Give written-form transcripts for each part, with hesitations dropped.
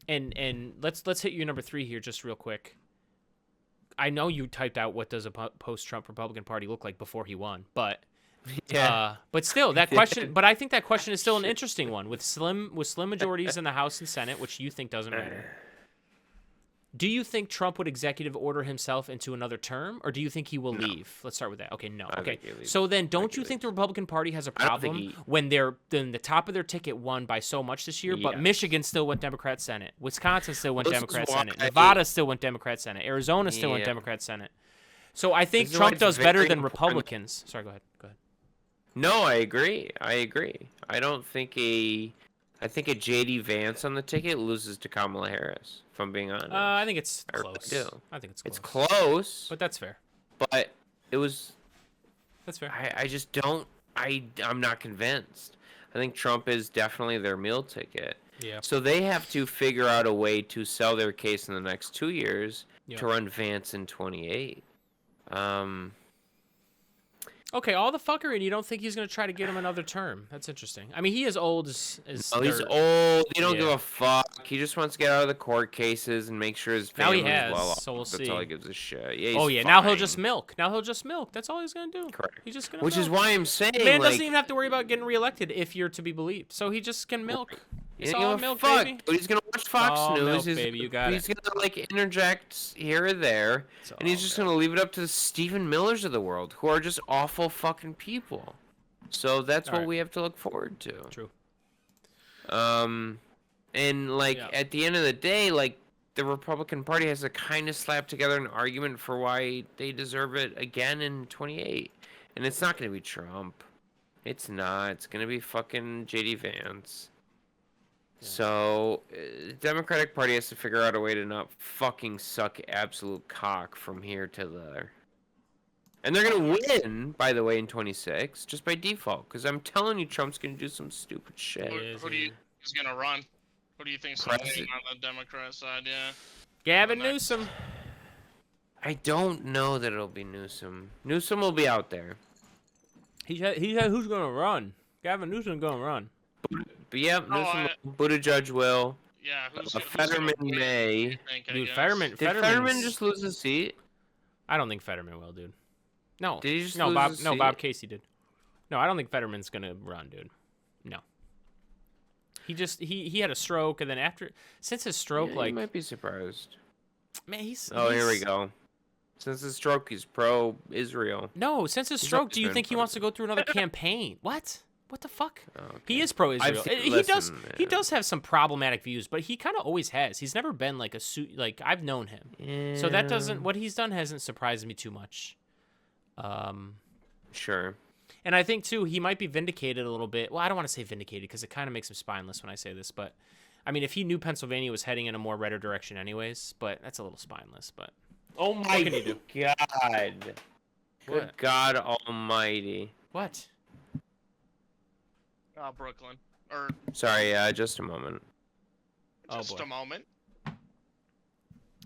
And let's hit your number 3 here just real quick. I know you typed out what does a post-Trump Republican Party look like before he won, but but still that question. But I think that question is still an interesting one with slim majorities in the House and Senate, which you think doesn't matter. Do you think Trump would executive order himself into another term, or do you think he will leave? Let's start with that. Okay, no. Okay, so then don't you think the Republican Party has a problem when the top of their ticket won by so much this year, but Michigan still went Democrat Senate, Wisconsin still went Democrat Senate, Nevada still went Democrat Senate, Arizona still went Democrat Senate. So I think Trump does better than Republicans. Sorry, go ahead. No, I agree. I don't think I think a J.D. Vance on the ticket loses to Kamala Harris, if I'm being honest. I think it's close. I think it's close. It's close. But that's fair. But it was... That's fair. I just don't... I'm not convinced. I think Trump is definitely their meal ticket. Yeah. So they have to figure out a way to sell their case in the next 2 years to run Vance in 28. Okay, all the fuckery, and you don't think he's going to try to get him another term. That's interesting. I mean, he is old as no, he's old. He don't give a fuck. He just wants to get out of the court cases and make sure his family is well off. So we'll see. That's all he gives a shit. Yeah, oh, yeah, fine. now he'll just milk. That's all he's going to do. Correct. He's just going to Which is why I'm saying, man doesn't even have to worry about getting reelected if you're to be believed. So he just can milk. It's all milk, baby. But he's gonna watch Fox News. Milk, baby. You got he's gonna like interject here or there, and he's just gonna leave it up to the Stephen Millers of the world, who are just awful fucking people. So that's what we have to look forward to. True. And like at the end of the day, like the Republican Party has to kind of slap together an argument for why they deserve it again in 28, and it's not gonna be Trump. It's not. It's gonna be fucking J.D. Vance. So, the Democratic Party has to figure out a way to not fucking suck absolute cock from here to there. And they're going to win, by the way, in 26, just by default. Because I'm telling you, Trump's going to do some stupid shit. Who do you think is going to run? Who do you think is going to win on the Democrat side, Gavin Newsom. I don't know that it'll be Newsom. Newsom will be out there. He said who's going to run? Gavin Newsom's going to run. But yeah, Buttigieg will. Yeah, Fetterman may. Dude, Fetterman. Did Fetterman just lose his seat? I don't think Fetterman will, dude. No. Did he just lose his seat? Bob Casey did. No, I don't think Fetterman's gonna run, dude. No. He had a stroke, and then since his stroke, you might be surprised. Man, he's. Here we go. Since his stroke, he's pro-Israel. No, since his stroke, do you think he wants to go through another campaign? What? What the fuck? Okay. He is pro-Israel. He does have some problematic views, but he kind of always has. He's never been like I've known him. Yeah. So that doesn't what he's done hasn't surprised me too much. Sure. And I think too he might be vindicated a little bit. Well, I don't want to say vindicated because it kind of makes him spineless when I say this, but I mean if he knew Pennsylvania was heading in a more redder direction anyways, but that's a little spineless, but oh my what can you do? God. Good God almighty. What? Brooklyn. Sorry, just a moment. Just a moment.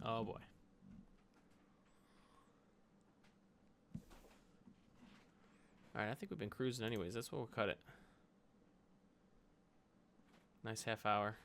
Oh boy. All right, I think we've been cruising anyways. That's what we'll cut it. Nice half hour.